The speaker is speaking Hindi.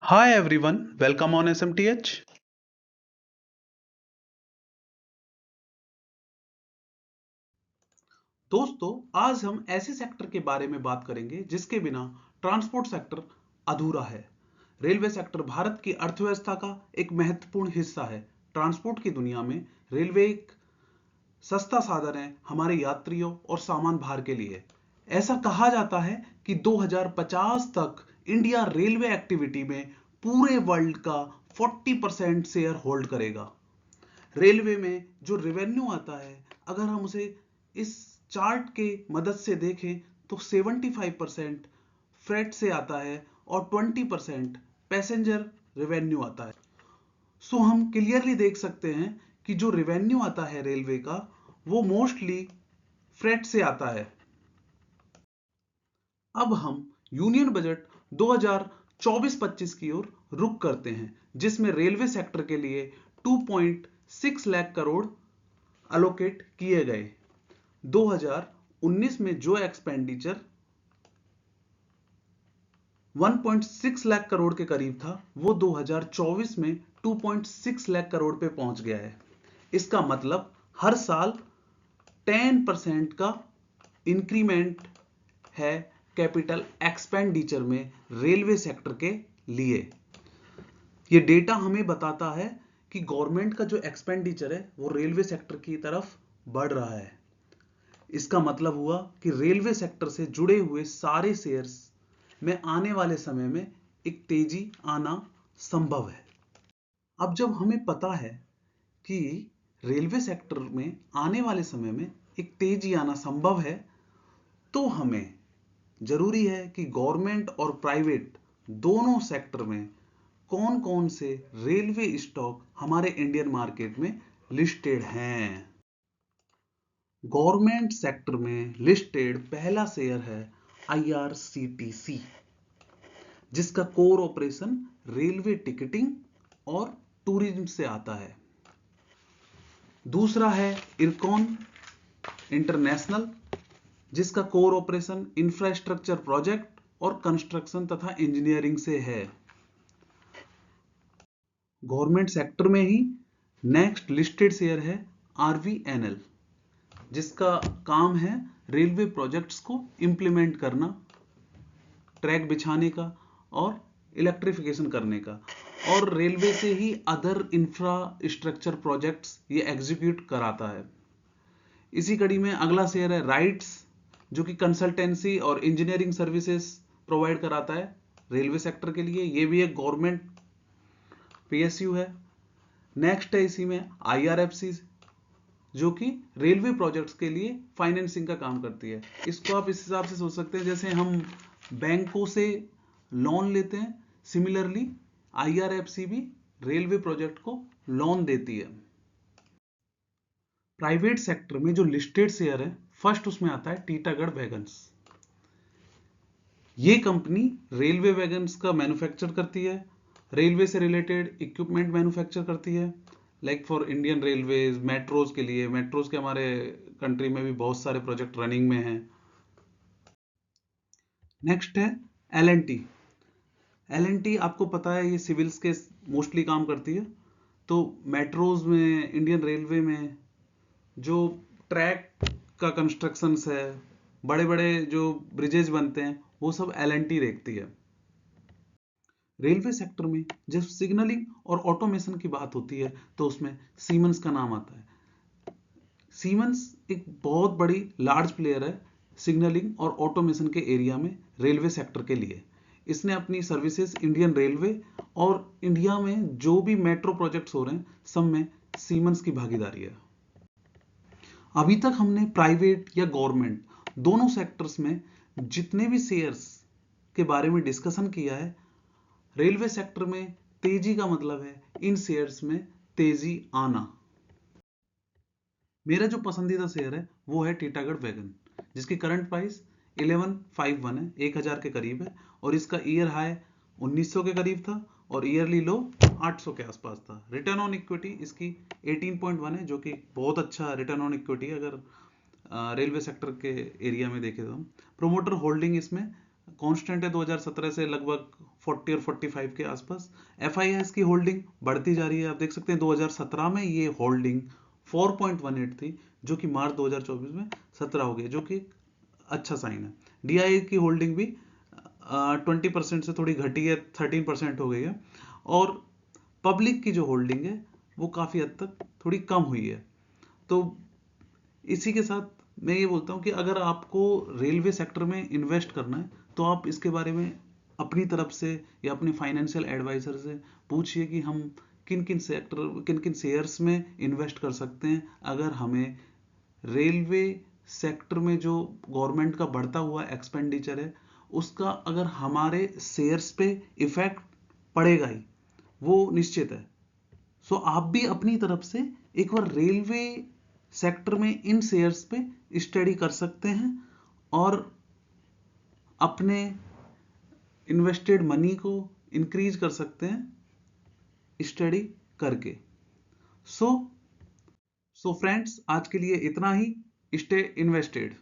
Hi everyone, welcome on SMTH. दोस्तों, आज हम ऐसे सेक्टर के बारे में बात करेंगे जिसके बिना ट्रांसपोर्ट सेक्टर अधूरा है। रेलवे सेक्टर भारत की अर्थव्यवस्था का एक महत्वपूर्ण हिस्सा है। ट्रांसपोर्ट की दुनिया में रेलवे एक सस्ता साधन है हमारे यात्रियों और सामान भार के लिए। ऐसा कहा जाता है कि 2050 तक इंडिया रेलवे एक्टिविटी में पूरे वर्ल्ड का 40% शेयर होल्ड करेगा। रेलवे में जो रेवेन्यू आता है, अगर हम उसे इस चार्ट के मदद से देखें तो 75% फ्रेट से आता है और 20% पैसेंजर रेवेन्यू आता है। सो हम क्लियरली देख सकते हैं कि जो रेवेन्यू आता है रेलवे का, वो मोस्टली फ्रेट से आता है। अब हम यूनियन बजट 2024-25 की ओर रुख करते हैं, जिसमें रेलवे सेक्टर के लिए 2.6 लाख करोड़ अलोकेट किए गए। 2019 में जो एक्सपेंडिचर 1.6 लाख करोड़ के करीब था, वो 2024 में 2.6 लाख करोड़ पे पहुंच गया है। इसका मतलब हर साल 10% का इंक्रीमेंट है कैपिटल एक्सपेंडिचर में रेलवे सेक्टर के लिए। ये डेटा हमें बताता है कि गवर्नमेंट का जो एक्सपेंडिचर है वो रेलवे सेक्टर की तरफ बढ़ रहा है। इसका मतलब हुआ कि रेलवे सेक्टर से जुड़े हुए सारे शेयर्स में आने वाले समय में एक तेजी आना संभव है। अब जब हमें पता है कि रेलवे सेक्टर में आने वाले समय में एक तेजी आना संभव है, तो हमें जरूरी है कि गवर्नमेंट और प्राइवेट दोनों सेक्टर में कौन कौन से रेलवे स्टॉक हमारे इंडियन मार्केट में लिस्टेड हैं। गवर्नमेंट सेक्टर में लिस्टेड पहला शेयर है IRCTC, जिसका कोर ऑपरेशन रेलवे टिकटिंग और टूरिज्म से आता है। दूसरा है इरकॉन इंटरनेशनल, जिसका कोर ऑपरेशन इंफ्रास्ट्रक्चर प्रोजेक्ट और कंस्ट्रक्शन तथा इंजीनियरिंग से है। गवर्नमेंट सेक्टर में ही नेक्स्ट लिस्टेड शेयर है RVNL, जिसका काम है रेलवे प्रोजेक्ट्स को इंप्लीमेंट करना, ट्रैक बिछाने का और इलेक्ट्रिफिकेशन करने का, और रेलवे से ही अदर इंफ्रास्ट्रक्चर प्रोजेक्ट्स ये एग्जीक्यूट कराता है। इसी कड़ी में अगला शेयर है राइट्स, जो कि कंसल्टेंसी और इंजीनियरिंग सर्विसेज प्रोवाइड कराता है रेलवे सेक्टर के लिए। ये भी एक गवर्नमेंट PSU है। नेक्स्ट है इसी में IRFC, जो कि रेलवे प्रोजेक्ट्स के लिए फाइनेंसिंग का काम करती है। इसको आप इस हिसाब से सोच सकते हैं जैसे हम बैंकों से लोन लेते हैं, सिमिलरली IRFC भी रेलवे प्रोजेक्ट को लोन देती है। प्राइवेट सेक्टर में जो लिस्टेड शेयर है, फर्स्ट उसमें आता है टीटागढ़ वैगन्स। ये कंपनी रेलवे वैगन्स का मैन्युफैक्चर करती है, रेलवे से रिलेटेड इक्विपमेंट मैन्युफैक्चर करती है, like for Indian railways, metros के लिए। मेट्रोज के हमारे कंट्री में भी बहुत सारे प्रोजेक्ट रनिंग में हैं। नेक्स्ट है L&T। L&T आपको पता है ये सिविल्स के मोस्टली काम करती है। तो मेट्रोज में, इंडियन रेलवे में जो ट्रैक का कंस्ट्रक्शंस है, बड़े बड़े जो ब्रिजेज बनते हैं, वो सब L&T देखती है। रेलवे सेक्टर में जब सिग्नलिंग और ऑटोमेशन की बात होती है तो उसमें सीमेंस का नाम आता है। सीमेंस एक बहुत बड़ी लार्ज प्लेयर है सिग्नलिंग और ऑटोमेशन के एरिया में रेलवे सेक्टर के लिए। इसने अपनी सर्विसेज इंडियन रेलवे और इंडिया में जो भी मेट्रो प्रोजेक्ट्स हो रहे हैं, सब में सीमेंस की भागीदारी है। अभी तक हमने प्राइवेट या गवर्नमेंट दोनों सेक्टर्स में जितने भी शेयर्स के बारे में डिस्कशन किया है, रेलवे सेक्टर में तेजी का मतलब है इन शेयर्स में तेजी आना। मेरा जो पसंदीदा शेयर है वो है टीटागढ़ वैगन, जिसकी करंट प्राइस 1151 है, 1000 के करीब है, और इसका ईयर हाई 1900 के करीब था और ईयरली लो 800 के आसपास था। रिटर्न ऑन इक्विटी इसकी 18.1 है, जो कि बहुत अच्छा रिटर्न ऑन इक्विटी है अगर रेलवे सेक्टर के एरिया में देखें तो। प्रोमोटर होल्डिंग इसमें कांस्टेंट है, 2017 से लगभग 40 और 45 के आसपास। FIS की होल्डिंग बढ़ती जा रही है। आप देख सकते हैं 2017 में ये होल्डिंग 4.18 थी, जो कि मार्च 2024 में 17 हो गई, जो कि अच्छा साइन है। DIA की होल्डिंग भी 20% से थोड़ी घटी है, 13% हो गई है। और पब्लिक की जो होल्डिंग है वो काफी हद तक थोड़ी कम हुई है। तो इसी के साथ मैं ये बोलता हूँ कि अगर आपको रेलवे सेक्टर में इन्वेस्ट करना है तो आप इसके बारे में अपनी तरफ से या अपने फाइनेंशियल एडवाइजर से पूछिए कि हम किन किन शेयर्स में इन्वेस्ट कर सकते हैं। अगर हमें रेलवे सेक्टर में जो गवर्नमेंट का बढ़ता हुआ एक्सपेंडिचर है उसका अगर हमारे शेयर्स पे इफेक्ट पड़ेगा ही, वो निश्चित है। सो आप भी अपनी तरफ से एक बार रेलवे सेक्टर में इन शेयर्स पे स्टडी कर सकते हैं और अपने इन्वेस्टेड मनी को इंक्रीज कर सकते हैं स्टडी करके। सो फ्रेंड्स, आज के लिए इतना ही। Stay invested.